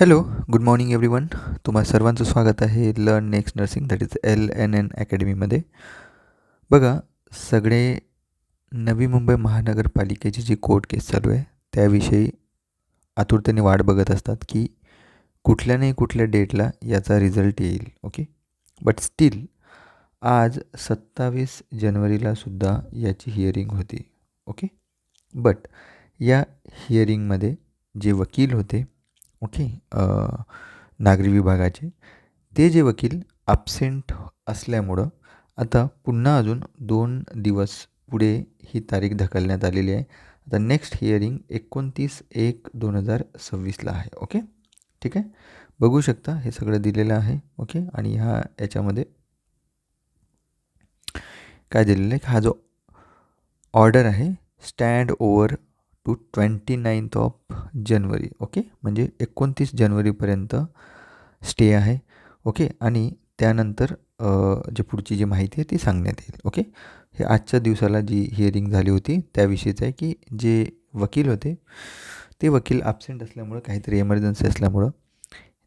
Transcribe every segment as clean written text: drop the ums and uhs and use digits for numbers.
Hello, good morning everyone. तुम्हा सर्वांचं स्वागत आहे learn next nursing that is LNN अकॅडमीमध्ये. बघा, सगळे नवी मुंबई महानगरपालिकेची जी कोर्ट केस चालू आहे त्याविषयी आतुरतेने वाट बघत असतात की कुठल्या नाही कुठल्या डेटला याचा रिझल्ट येईल. ओके, बट स्टील आज 27 जानेवारीला सुद्धा याची हिअरिंग होती. ओके, बट या हिअरिंगमध्ये जे वकील होते, ओके, नागरी विभागाचे, ते जे वकील ॲब्सेंट असल्यामुळं आता पुन्हा अजून 2 दिवस पुढे ही तारीख ढकलण्यात आलेली आहे. आता नेक्स्ट हिअरिंग 29/1/2026ला आहे. ओके, ठीक आहे. बघू शकता हे सगळं दिलेलं आहे. ओके, आणि याच्यामध्ये काय दिलेलं आहे, हा जो ऑर्डर आहे स्टँड ओव्हर टू 29th जानेवारी. ओके, म्हणजे 29 जानेवारीपर्यंत स्टे आहे. ओके, आणि त्यानंतर जे पुढची जी माहिती आहे ती सांगण्यात येईल. ओके, हे आजच्या दिवसाला जी हिअरिंग झाली होती त्याविषयीचं आहे की जे वकील होते ते वकील ॲब्सेंट असल्यामुळं, काहीतरी एमर्जन्सी असल्यामुळं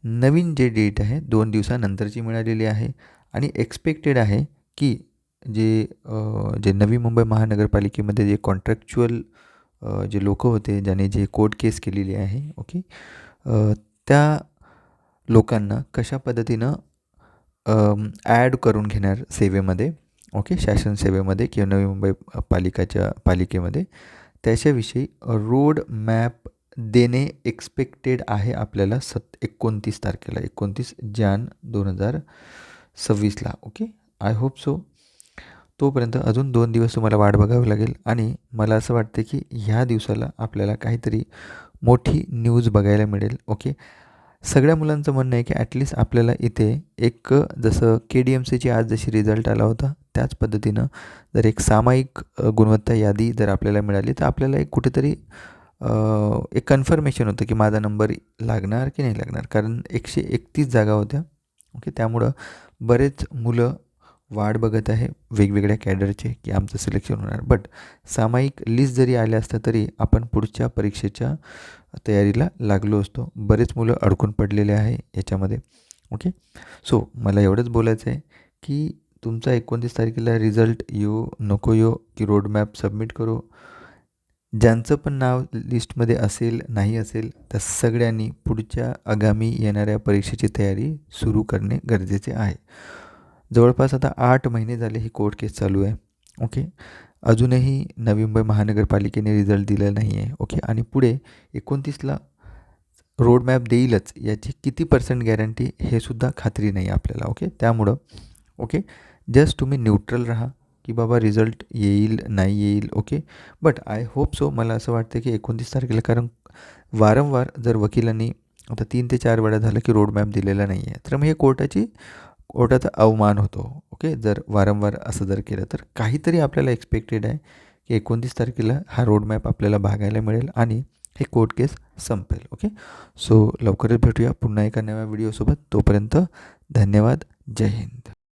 नवीन जे डेट आहे 2 दिवसानंतरची मिळालेली आहे. आणि एक्सपेक्टेड आहे की जे नवी मुंबई महानगरपालिकेमध्ये जे कॉन्ट्रॅक्च्युअल जे लोकं होते ज्याने जे कोर्ट केस केलेली आहे, ओके, त्या लोकांना कशा पद्धतीनं ॲड करून घेणार सेवेमध्ये, ओके, शासन सेवेमध्ये किंवा नवी मुंबई पालिकेमध्ये, त्याच्याविषयी रोड मॅप देणे एक्सपेक्टेड आहे आपल्याला 29 तारखेला, 29 जान 2026ला. Okay, I hope so. तोपर्यंत अजून 2 दिवस तुम्हाला वाट बघावी लागेल आणि मला असं वाटतं की ह्या दिवसाला आपल्याला काहीतरी मोठी न्यूज बघायला मिळेल. ओके, सगळ्या मुलांचं म्हणणं आहे की ॲटलिस्ट आपल्याला इथे एक, जसं KDMCची आज जशी रिझल्ट आला होता त्याच पद्धतीनं जर एक सामायिक गुणवत्ता यादी जर आपल्याला मिळाली तर आपल्याला एक कुठेतरी एक कन्फर्मेशन होतं की माझा नंबर लागणार की नाही लागणार. कारण 131 जागा होत्या. ओके, त्यामुळं बरेच मुलं वाट बघत आहे वेगवेगळ्या कॅडरचे की आमचं सिलेक्शन होणार. बट सामायिक लिस्ट जरी आल्या असतं तरी आपण पुढच्या परीक्षेच्या तयारीला लागलो असतो. बरेच मुलं अडकून पडलेले आहे याच्यामध्ये. ओके, सो मला एवढंच बोलायचं आहे की तुमचा 29 तारखेला रिझल्ट येऊ नको येऊ की रोडमॅप सबमिट करू, ज्यांचं पण नाव लिस्टमध्ये असेल नाही असेल त्या सगळ्यांनी पुढच्या आगामी येणाऱ्या परीक्षेची तयारी सुरू करणे गरजेचे आहे. जवळपास आता 8 महिने झाले ही कोर्ट केस चालू आहे. ओके, अजूनही नवी मुंबई महानगरपालिकेने रिझल्ट दिलेला नाही आहे. ओके, आणि पुढे 29ला रोडमॅप देईलच याची किती % गॅरंटी हे सुद्धा खात्री नाही आपल्याला. ओके, त्यामुळं ओके, जस्ट तुम्ही न्यूट्रल राहा की बाबा रिझल्ट येईल नाही येईल. Okay, but I hope so. मला असं वाटतं की 29 तारखेला, कारण वारंवार जर वकिलांनी आता 3 ते 4 वेळा झालं की रोडमॅप दिलेला नाही आहे तर मग हे कोर्टाचा अवमान होतो. ओके, जर वारंवार असं जर केलं तर काहीतरी आपल्याला एक्सपेक्टेड आहे की 29 तारखेला हा रोडमॅप आपल्याला बघायला मिळेल आणि हे कोर्ट केस संपेल. ओके, सो लवकरच भेटूया पुन्हा एका नव्या व्हिडिओसोबत. तोपर्यंत धन्यवाद. जय हिंद.